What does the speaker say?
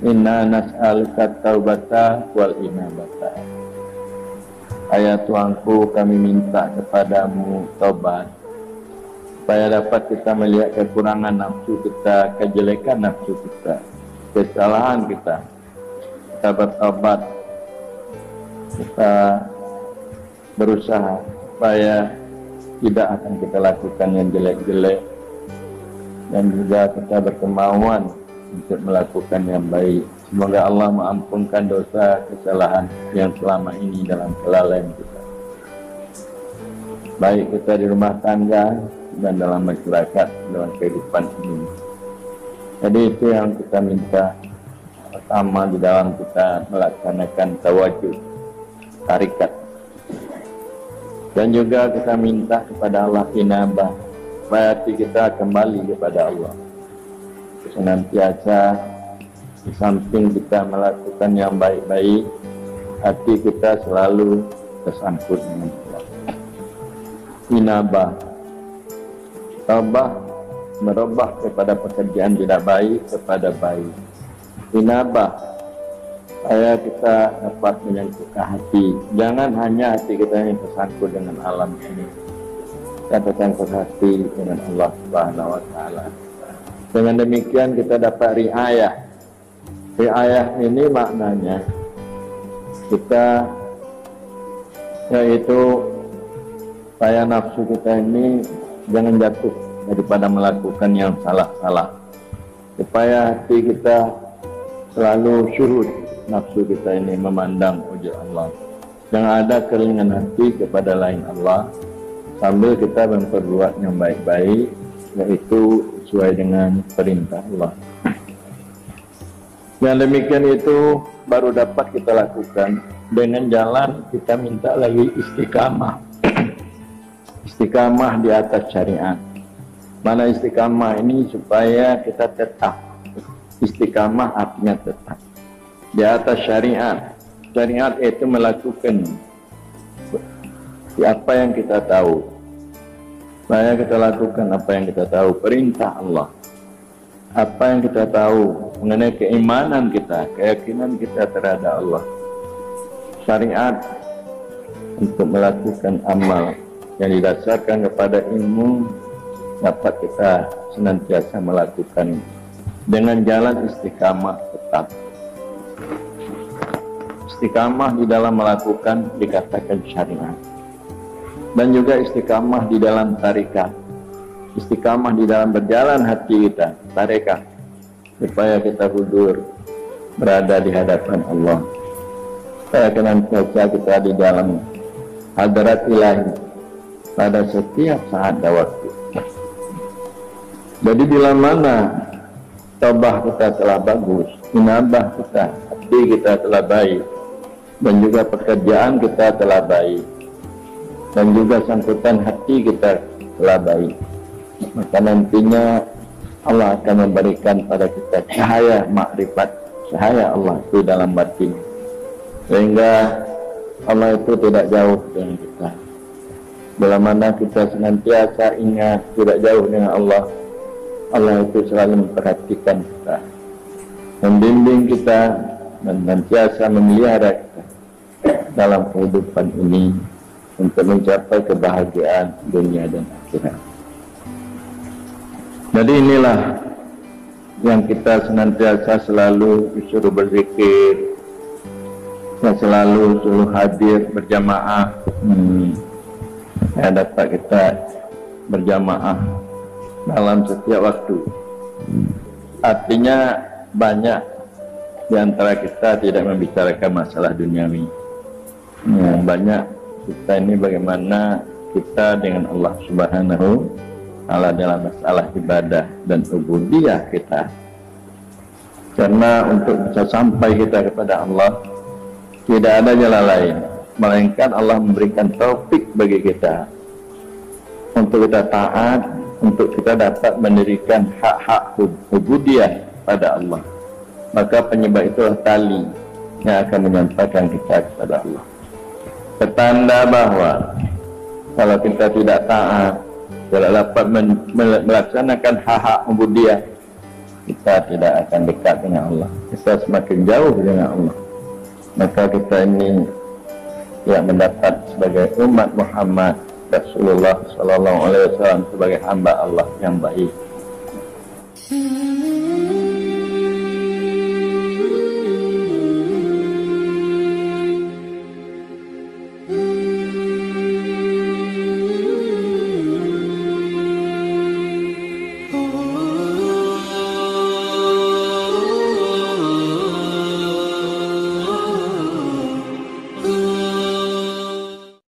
Inna nas'aluka taubata wal inabata. Ayat Tuhanku, kami minta kepadamu taubat, supaya dapat kita melihat kekurangan nafsu kita, kejelekan nafsu kita, kesalahan kita. Kita bertaubat, kita berusaha supaya tidak akan kita lakukan yang jelek-jelek, dan juga kita berkemauan untuk melakukan yang baik. Semoga Allah mengampunkan dosa kesalahan yang selama ini dalam kelalaian kita, baik kita di rumah tangga dan dalam masyarakat, dalam kehidupan ini. Jadi itu yang kita minta pertama di dalam kita melaksanakan tawajud tarikat. Dan juga kita minta kepada Allah inabah, supaya hati kita kembali kepada Allah. Senantiasa di samping kita melakukan yang baik-baik, hati kita selalu tersangkut dengan Allah. Inabah, taubat, merubah kepada pekerjaan tidak baik kepada baik. Inabah, supaya kita dapat menyentuhkan hati. Jangan hanya hati kita yang tersangkut dengan alam ini, kita tersangkut hati dengan Allah Subhanahu wa Ta'ala. Dengan demikian kita dapat riayah. Riayah ini maknanya kita, yaitu supaya nafsu kita ini jangan jatuh daripada melakukan yang salah-salah, supaya hati kita selalu syuhud, nafsu kita ini memandang wajah Allah. Jangan ada keringan hati kepada lain Allah, sambil kita memperbuat yang baik-baik, yaitu sesuai dengan perintah Allah. Yang demikian itu baru dapat kita lakukan dengan jalan kita minta lagi istiqamah. Istiqamah di atas syariat. Mana istiqamah ini supaya kita tetap. Istiqamah artinya tetap di atas syariat. Syariat itu melakukan apa yang kita tahu. Supaya kita lakukan apa yang kita tahu, perintah Allah. Apa yang kita tahu mengenai keimanan kita, keyakinan kita terhadap Allah. Syariat untuk melakukan amal yang didasarkan kepada ilmu, dapat kita senantiasa melakukan dengan jalan istiqamah tetap. Istiqamah di dalam melakukan dikatakan syariat. Dan juga istiqamah di dalam tarikat, istiqamah di dalam berjalan hati kita, tarikat, supaya kita hudur berada di hadapan Allah, supaya senantiasa kita di dalam hadirat ilahi pada setiap saat dan waktu. Jadi bila mana taubat kita telah bagus, inabah kita, hati kita telah baik, dan juga pekerjaan kita telah baik, dan juga sangkutan hati kita telah baik, maka nantinya Allah akan memberikan pada kita cahaya makrifat, cahaya Allah itu dalam batin, sehingga Allah itu tidak jauh dengan kita. Bila mana kita senantiasa ingat tidak jauh dengan Allah, Allah itu selalu memperhatikan kita, membimbing kita, dan senantiasa memelihara kita dalam kehidupan ini untuk mencapai kebahagiaan dunia dan akhirat. Jadi inilah yang kita senantiasa selalu disuruh berzikir, yang selalu suruh hadir berjamaah. Dapat kita berjamaah dalam setiap waktu. Artinya banyak di antara kita tidak membicarakan masalah duniawi. Banyak kita ini bagaimana kita dengan Allah Subhanahu wa Ta'ala dalam masalah ibadah dan ubudiyah kita. Karena untuk bisa sampai kita kepada Allah, tidak ada jalan lain melainkan Allah memberikan taufik bagi kita untuk kita taat, untuk kita dapat mendirikan hak-hak ubudiyah pada Allah. Maka penyebab itulah tali yang akan menyampaikan kita kepada Allah. Petanda bahwa kalau kita tidak taat, tidak dapat melaksanakan hak-hak ubudiyah, kita tidak akan dekat dengan Allah, kita semakin jauh dengan Allah. Maka kita ini yang mendapat sebagai umat Muhammad Rasulullah Sallallahu Alaihi Wasallam sebagai hamba Allah yang baik.